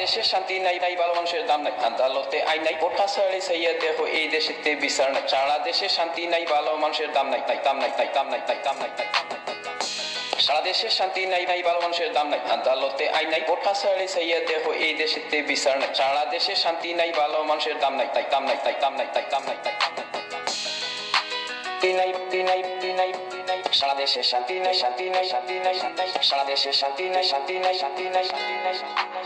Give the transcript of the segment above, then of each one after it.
দেশে শান্তি নাই, নাই ভালো মানুষের দাম নাই, আদালতে আইন নাই, ভোট কাছারি চাইয়া দেখো এই দেশেতে বিচার নাই। সারা দেশে শান্তি নাই, ভালো মানুষের দাম নাই, নাই দাম নাই, নাই দাম নাই, নাই দাম নাই, নাই দাম নাই। সারা দেশে শান্তি নাই, নাই ভালো মানুষের দাম নাই, আদালতে আইন নাই, ভোট কাছারি চাইয়া দেখো এই দেশেতে বিচার নাই। সারা দেশে শান্তি নাই, ভালো মানুষের দাম নাই, নাই দাম নাই, নাই দাম নাই, নাই দাম নাই, নাই দাম নাই। সারা দেশে শান্তি নাই, শান্তি নাই, শান্তি নাই, শান্তি নাই। সারা দেশে শান্তি নাই, শান্তি নাই, শান্তি নাই, শান্তি নাই, শান্তি নাই।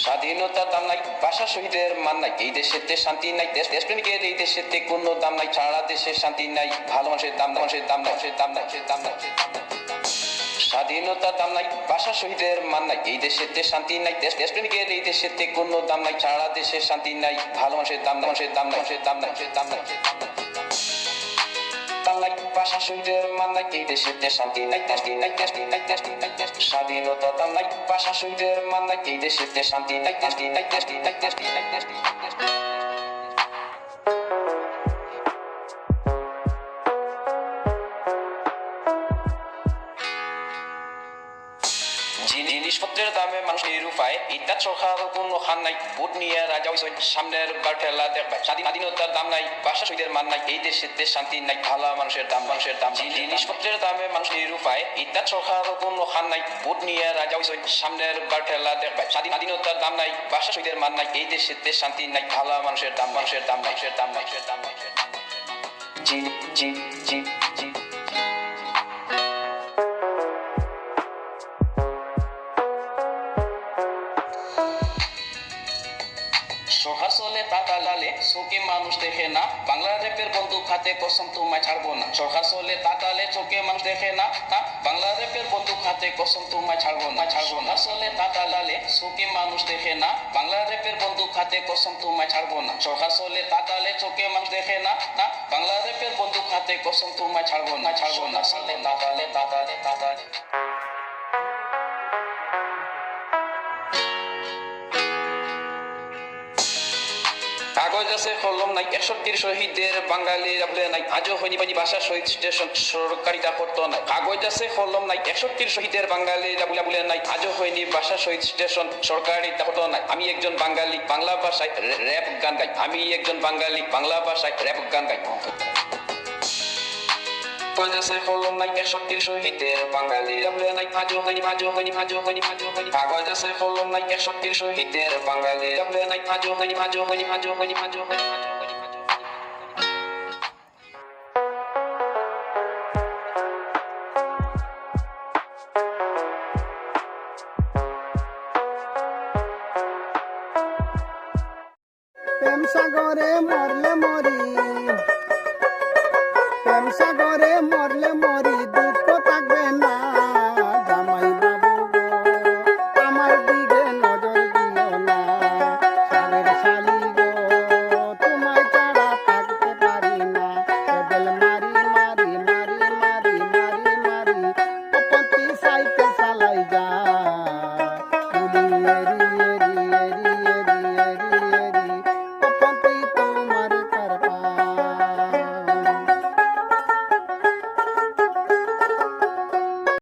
স্বাধীনতার দাম নাই, ভাষা শহীদের মান নাই, এই দেশেতে শান্তি নাই, দেশপ্রেমিকের এই দেশেতে কোনো দাম নাই। সারা দেশে শান্তি নাই, ভালো মানুষের দাম নাই, মানুষের দাম নাই, মানুষের দাম নাই, মানুষের দাম নাই। স্বাধীনতার দাম নাই, ভাষা শহীদের মান নাই, এই দেশেতে শান্তি নাই, দেশপ্রেমিকের এই দেশেতে কোনো দাম নাই। সারা দেশে শান্তি নাই, ভালো মানুষের দাম নাই, মানুষের দাম নাই, মানুষের দাম নাই, মানুষের দাম নাই। ভাষা শহীদের মান নাই, এই দেশেতে শান্তি নাই, দেশটি নাই, দেশটি নাই, দেশটি নাই, দেশটি। স্বাধীনতার দাম নাই, ভাষা শহীদের মান নাই, এই দেশেতে শান্তি নাই, দেশটি নাই, দেশটি নাই, দেশটি নাই, দেশটি নাই, দেশটি। জিনিসপত্রের দামে মানুষ নিরুপায়, ইত্যাদ সরকার কোনো খান নাই, ভোট নিয়ে রাজা হইছেন সামনের বার ঠেলা দেখবাই। স্বাধীনতার দাম নাই, ভাষা শহীদের মান নাই, এই দেশেতে শান্তি নাই, ভালো মানুষের দাম, মানুষের দাম। জিনিসপত্রের দামে মানুষ নিরুপায়, ইত্যাদ সরকার কোনো খান নাই, ভোট নিয়ে রাজা হইছেন সামনের বার ঠেলা দেখবাই। স্বাধীনতার দাম নাই, ভাষা শহীদের মান নাই, এই দেশেতে শান্তি নাই, ভালো মানুষের দাম, মানুষের দাম নাই, মানুষের দাম নাই, মানুষের দাম নাই, মানুষের দাম নাই। জি জি জি জি। সরকার চলে টাকা লালে, চোখে মানুষ দেখে না, বাংলা র্যাপের বন্দুক হাতে কসম তোমায় ছাড়বো না। সরকার চলে তাকালে, চোখে মানুষ দেখে না, বাংলা র্যাপের বন্দুক হাতে কসম তোমায় ছাড়বো না, ছাড়বো না। চলে টাকা লালে, চোখে মানুষ দেখে না, বাংলা র্যাপের বন্দুক হাতে কসম তোমায় ছাড়বো না। সরকার চলে তাকালে, চোখে মানুষ দেখে না, বাংলা র্যাপের বন্দুক হাতে কসম তোমায় ছাড়বো না, ছাড়বো না। চলে তাকালে, তাকালে, তাকালে। কাগজ আছে কলম নাই, 61 শহীদের বাঙালিরা ভুলে নাই, আজও হয়নি পানি ভাষা শহীদ স্টেশন সরকারিটা করতো নাই। কাগজ আছে কলম নাই, 61 শহীদের বাঙালিরা ভুলে নাই, আজও হয়নি ভাষা শহীদ স্টেশন সরকারিটা করতো নাই। আমি একজন বাঙালি, বাংলা ভাষায় র্যাপ গান গাই, আমি একজন বাঙালি, বাংলা ভাষায় র্যাপ গান গাই। কাগজ আছে কলম নাই, 61 শহীদের বাঙালিরা ভুলে নাই, আজও হয়নি, আজও হয়নি, আজও হয়নি, আজও হয়নি। কাগজ আছে কলম নাই, 61 শহীদের বাঙালিরা ভুলে নাই, আজও হয়নি, আজও হয়নি, আজও হয়নি, আজও হয়নি, আজও হয়নি। প্রেম সাগরে মরলে মরি, প্রেম সাগরে মরলে মরি।